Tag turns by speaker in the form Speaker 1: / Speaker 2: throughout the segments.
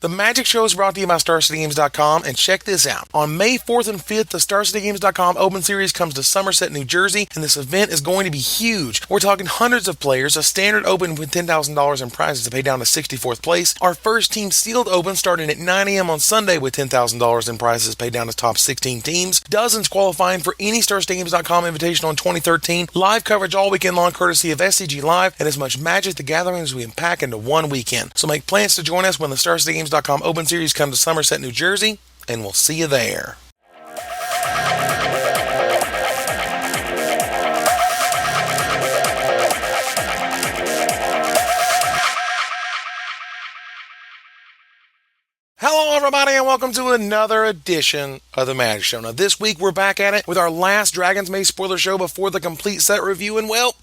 Speaker 1: The Magic Show is brought to you by StarCityGames.com, and check this out. On May 4th and 5th, the StarCityGames.com Open Series comes to Somerset, New Jersey, and this event is going to be huge. We're talking hundreds of players, a standard open with $10,000 in prizes to pay down to 64th place, our first team sealed open starting at 9 a.m. on Sunday with $10,000 in prizes paid down to top 16 teams, dozens qualifying for any StarCityGames.com Invitational in 2013, live coverage all weekend long courtesy of SCG Live, and as much Magic the Gathering as we can pack into one weekend. So make plans to join us when the StarCityGames.com Open Series come to Somerset, New Jersey, and we'll see you there. Hello everybody and welcome to another edition of the Magic Show. Now this week we're back at it with our last Dragon's Maze spoiler show before the complete set review, and well,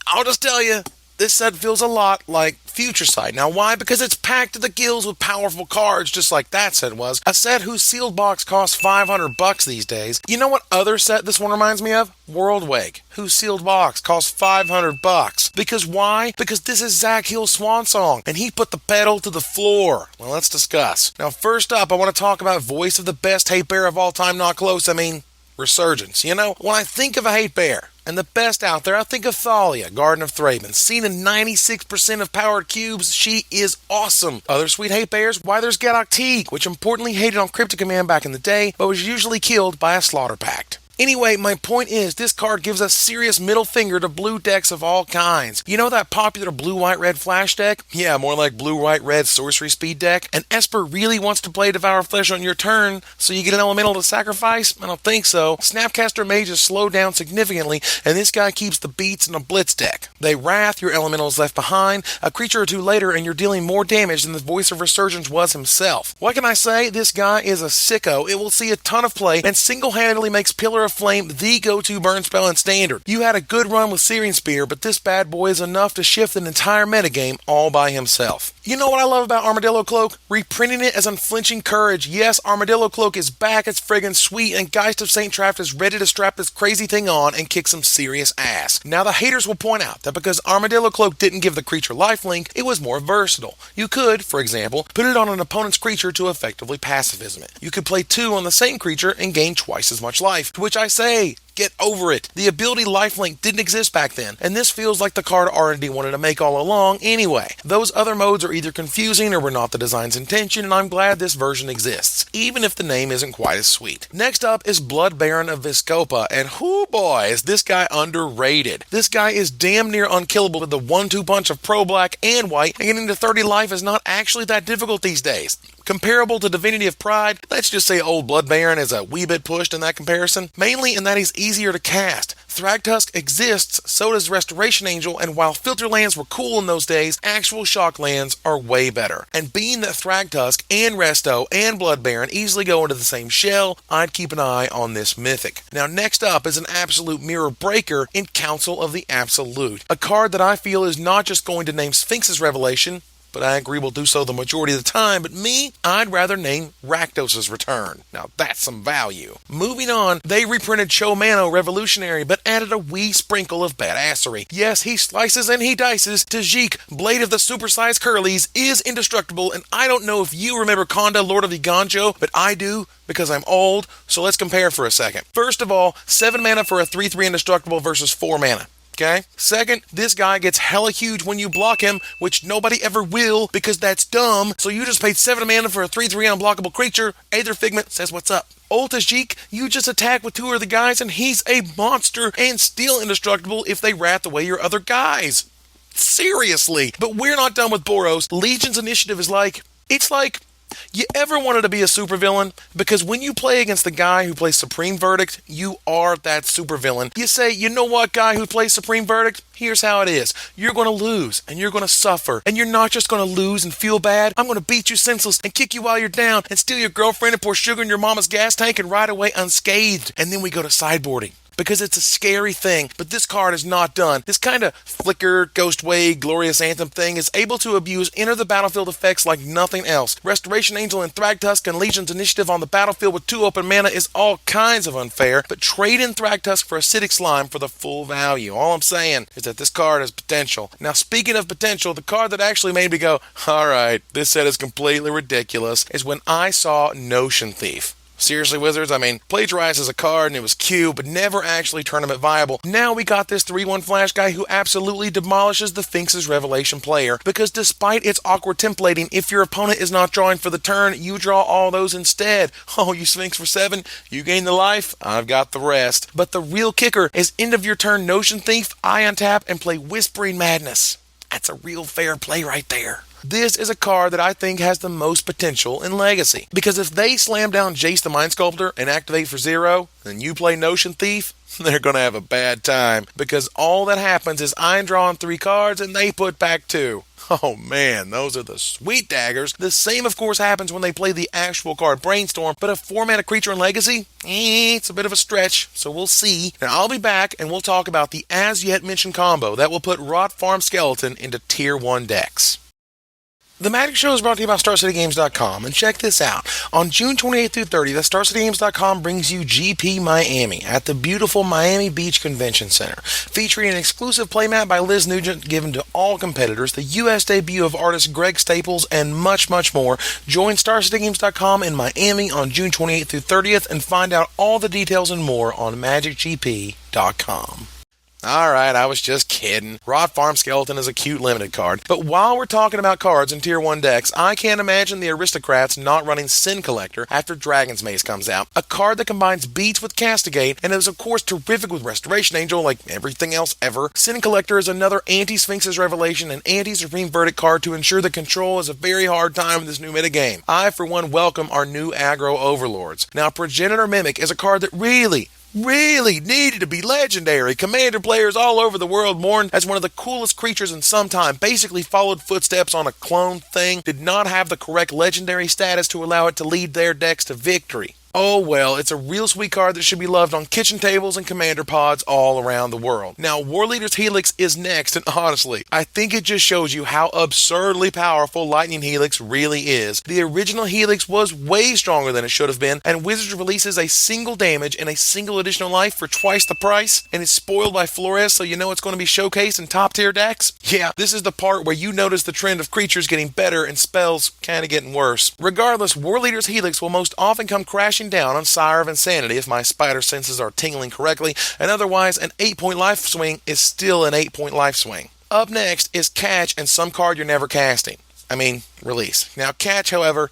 Speaker 1: I'll just tell you, this set feels a lot like Future Sight. Now why? Because it's packed to the gills with powerful cards, just like that set was. A set whose sealed box costs $500 these days. You know what other set this one reminds me of? Worldwake, whose sealed box costs $500. Because why? Because this is Zach Hill's swan song, and he put the pedal to the floor. Well, let's discuss. Now first up, I want to talk about voice of the best hate bear of all time, not close, I mean Resurgence. You know, when I think of a hate bear, and the best out there, I think of Thalia, Garden of Thraben. Seen in 96% of powered cubes, she is awesome. Other sweet hate bears, why there's Gaddock Teeg, which importantly hated on Cryptic Command back in the day, but was usually killed by a Slaughter Pact. Anyway, my point is, this card gives a serious middle finger to blue decks of all kinds. You know that popular blue-white-red flash deck? Yeah, more like blue-white-red sorcery speed deck. And Esper really wants to play Devour Flesh on your turn, so you get an elemental to sacrifice? I don't think so. Snapcaster Mage is slowed down significantly, and this guy keeps the beats in a blitz deck. They Wrath, your elemental is left behind, a creature or two later, and you're dealing more damage than the voice of Resurgence was himself. What can I say? This guy is a sicko. It will see a ton of play, and single-handedly makes Pillar of Flame the go-to burn spell in Standard. You had a good run with Searing Spear, but this bad boy is enough to shift an entire metagame all by himself. You know what I love about Armadillo Cloak? Reprinting it as Unflinching Courage. Yes, Armadillo Cloak is back, it's friggin' sweet, and Geist of St. Traft is ready to strap this crazy thing on and kick some serious ass. Now the haters will point out that because Armadillo Cloak didn't give the creature lifelink, it was more versatile. You could, for example, put it on an opponent's creature to effectively pacifism it. You could play 2 on the same creature and gain twice as much life, to which I say, get over it. The ability lifelink didn't exist back then, and this feels like the card R&D wanted to make all along anyway. Those other modes are either confusing or were not the design's intention, and I'm glad this version exists, even if the name isn't quite as sweet. Next up is Blood Baron of Vizkopa, and whoo boy, is this guy underrated. This guy is damn near unkillable with the 1-2 punch of pro black and white, and getting to 30 life is not actually that difficult these days. Comparable to Divinity of Pride, let's just say old Blood Baron is a wee bit pushed in that comparison, mainly in that he's easier to cast. Thragtusk exists, so does Restoration Angel, and while filter lands were cool in those days, actual shock lands are way better. And being that Thragtusk and Resto and Blood Baron easily go into the same shell, I'd keep an eye on this mythic. Now next up is an absolute mirror breaker in Council of the Absolute, a card that I feel is not just going to name Sphinx's Revelation, but I agree will do so the majority of the time, but me, I'd rather name Rakdos' Return. Now that's some value. Moving on, they reprinted Chomano Revolutionary, but added a wee sprinkle of badassery. Yes, he slices and he dices. Tajik, Blade of the Supersized Curlies, is indestructible, and I don't know if you remember Konda, Lord of Iganjo, but I do, because I'm old, so let's compare for a second. First of all, 7 mana for a 3/3 indestructible versus 4 mana. Okay? Second, this guy gets hella huge when you block him, which nobody ever will because that's dumb. So you just paid 7 mana for a 3/3 unblockable creature. Aether Figment says what's up. Old Tajik, you just attack with 2 of the guys and he's a monster and still indestructible if they wrath away your other guys. Seriously. But we're not done with Boros. Legion's Initiative is like, it's like, you ever wanted to be a supervillain? Because when you play against the guy who plays Supreme Verdict, you are that supervillain. You say, you know what, guy who plays Supreme Verdict? Here's how it is. You're going to lose, and you're going to suffer. And you're not just going to lose and feel bad. I'm going to beat you senseless and kick you while you're down and steal your girlfriend and pour sugar in your mama's gas tank and ride away unscathed. And then we go to sideboarding. Because it's a scary thing, but this card is not done. This kind of Flicker, Ghostway, Glorious Anthem thing is able to abuse enter the battlefield effects like nothing else. Restoration Angel and Thragtusk and Legion's Initiative on the battlefield with 2 open mana is all kinds of unfair, but trade in Thragtusk for Acidic Slime for the full value. All I'm saying is that this card has potential. Now, speaking of potential, the card that actually made me go, alright, this set is completely ridiculous, is when I saw Notion Thief. Seriously, Wizards, Plagiarize is a card and it was cute, but never actually tournament viable. Now we got this 3-1 flash guy who absolutely demolishes the Sphinx's Revelation player, because despite its awkward templating, if your opponent is not drawing for the turn, you draw all those instead. Oh, you Sphinx for 7, you gain the life, I've got the rest. But the real kicker is end of your turn Notion Thief, I untap and play Whispering Madness. That's a real fair play right there. This is a card that I think has the most potential in Legacy, because if they slam down Jace the Mind Sculptor and activate for 0, and you play Notion Thief, they're going to have a bad time, because all that happens is I'm drawing 3 cards and they put back 2. Oh man, those are the sweet daggers. The same, of course, happens when they play the actual card Brainstorm, but a 4-mana creature in Legacy? It's a bit of a stretch, so we'll see. Now, I'll be back and we'll talk about the as-yet-mentioned combo that will put Rot Farm Skeleton into Tier 1 decks. The Magic Show is brought to you by StarCityGames.com, and check this out. On June 28th through 30th, StarCityGames.com brings you GP Miami at the beautiful Miami Beach Convention Center, featuring an exclusive playmat by Liz Nugent given to all competitors, the U.S. debut of artist Greg Staples, and much, much more. Join StarCityGames.com in Miami on June 28th through 30th and find out all the details and more on MagicGP.com. Alright, I was just kidding. Rot Farm Skeleton is a cute limited card. But while we're talking about cards in Tier 1 decks, I can't imagine the Aristocrats not running Sin Collector after Dragon's Maze comes out. A card that combines beats with Castigate, and is of course terrific with Restoration Angel like everything else ever. Sin Collector is another anti-Sphinx's Revelation and anti-Supreme Verdict card to ensure that control is a very hard time in this new metagame. I, for one, welcome our new aggro overlords. Now, Progenitor Mimic is a card that really needed to be legendary. Commander players all over the world mourned as one of the coolest creatures in some time. Basically followed footsteps on a clone thing. Did not have the correct legendary status to allow it to lead their decks to victory. Oh well, it's a real sweet card that should be loved on kitchen tables and commander pods all around the world. Now, Warleader's Helix is next, and honestly, I think it just shows you how absurdly powerful Lightning Helix really is. The original Helix was way stronger than it should have been, and Wizards releases a single damage and a single additional life for twice the price, and it's spoiled by Flores, so you know it's going to be showcased in top tier decks? Yeah, this is the part where you notice the trend of creatures getting better and spells kind of getting worse. Regardless, Warleader's Helix will most often come crashing down on Sire of Insanity if my spider senses are tingling correctly, and otherwise an 8-point life swing is still an 8-point life swing. Up next is Catch and some card you're never casting. Release. Now Catch, however,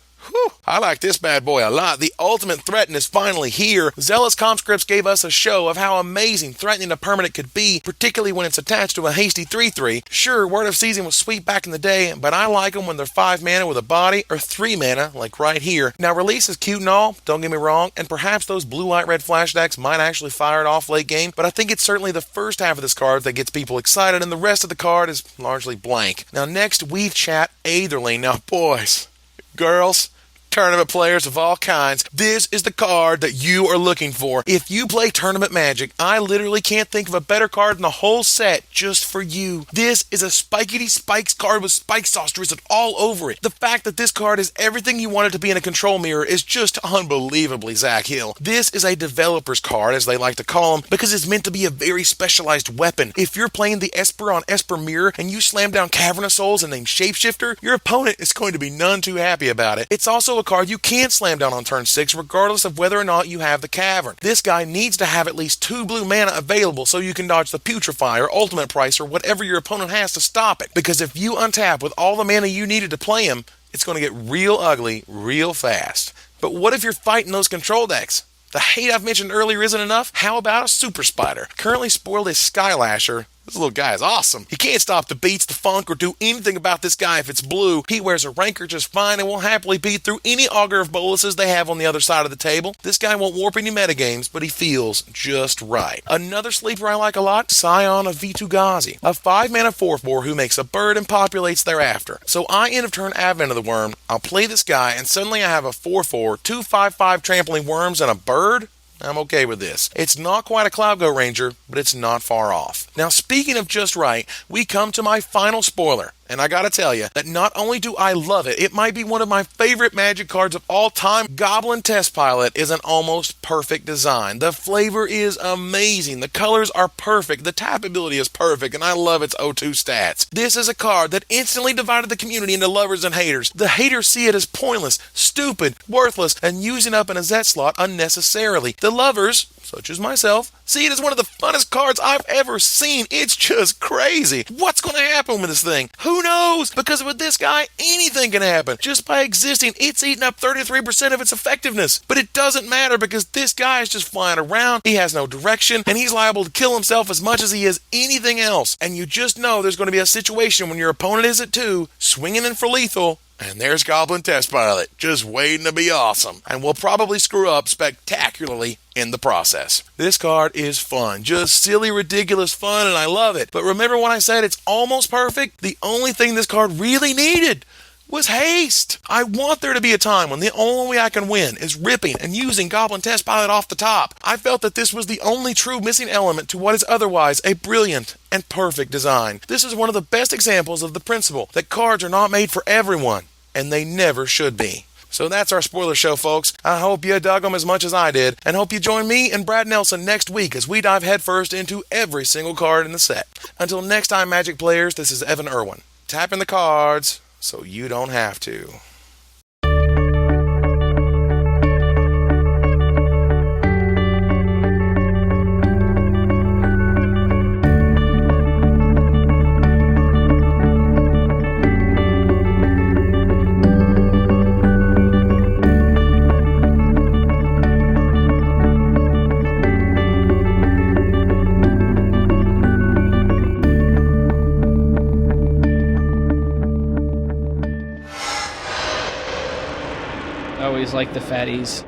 Speaker 1: I like this bad boy a lot. The ultimate threaten is finally here. Zealous Conscripts gave us a show of how amazing threatening a permanent could be, particularly when it's attached to a hasty 3/3. Sure, Word of Season was sweet back in the day, but I like them when they're 5 mana with a body, or 3 mana, like right here. Now, Release is cute and all, don't get me wrong, and perhaps those blue, white, red flash decks might actually fire it off late game, but I think it's certainly the first half of this card that gets people excited, and the rest of the card is largely blank. Now, next we chat Aetherling. Now, boys, girls, tournament players of all kinds, this is the card that you are looking for. If you play Tournament Magic, I literally can't think of a better card in the whole set just for you. This is a Spikety Spikes card with Spike Sauce drizzled all over it. The fact that this card is everything you want it to be in a control mirror is just unbelievably Zach Hill. This is a developer's card, as they like to call them, because it's meant to be a very specialized weapon. If you're playing the Esper on Esper Mirror and you slam down Cavern of Souls and name Shapeshifter, your opponent is going to be none too happy about it. It's also a card you can't slam down on turn 6 regardless of whether or not you have the Cavern. This guy needs to have at least 2 blue mana available so you can dodge the Putrefy or Ultimate Price or whatever your opponent has to stop it, because if you untap with all the mana you needed to play him, it's going to get real ugly real fast. But what if you're fighting those control decks? The hate I've mentioned earlier isn't enough? How about a Super Spider? Currently spoiled as Skylasher. This little guy is awesome. He can't stop the beats, the funk, or do anything about this guy if it's blue. He wears a Rancor just fine and will happily beat through any Augur of Boluses they have on the other side of the table. This guy won't warp any metagames, but he feels just right. Another sleeper I like a lot, Scion of Vitu-Ghazi, a 5-mana 4/4 who makes a bird and populates thereafter. So I end of turn Advent of the Worm, I'll play this guy, and suddenly I have a 4/4, 2/5/5 trampling worms, and a bird? I'm okay with this. It's not quite a Cloud Go Ranger, but it's not far off. Now, speaking of just right, we come to my final spoiler. And I gotta tell you that not only do I love it, it might be one of my favorite Magic cards of all time. Goblin Test Pilot is an almost perfect design. The flavor is amazing. The colors are perfect. The tappability is perfect. And I love its O2 stats. This is a card that instantly divided the community into lovers and haters. The haters see it as pointless, stupid, worthless, and using up an Azette slot unnecessarily. The lovers, such as myself, see it as one of the funnest cards I've ever seen. It's just crazy. What's going to happen with this thing? Who knows? Because with this guy, anything can happen. Just by existing, it's eating up 33% of its effectiveness. But it doesn't matter because this guy is just flying around. He has no direction, and he's liable to kill himself as much as he is anything else. And you just know there's going to be a situation when your opponent is at 2, swinging in for lethal, and there's Goblin Test Pilot, just waiting to be awesome, and will probably screw up spectacularly in the process. This card is fun, just silly, ridiculous fun, and I love it. But remember when I said it's almost perfect? The only thing this card really needed was haste. I want there to be a time when the only way I can win is ripping and using Goblin Test Pilot off the top. I felt that this was the only true missing element to what is otherwise a brilliant and perfect design. This is one of the best examples of the principle that cards are not made for everyone, and they never should be. So that's our spoiler show, folks. I hope you dug them as much as I did, and hope you join me and Brad Nelson next week as we dive headfirst into every single card in the set. Until next time, Magic players, this is Evan Irwin. Tapping the cards so you don't have to.
Speaker 2: Always like the fatties.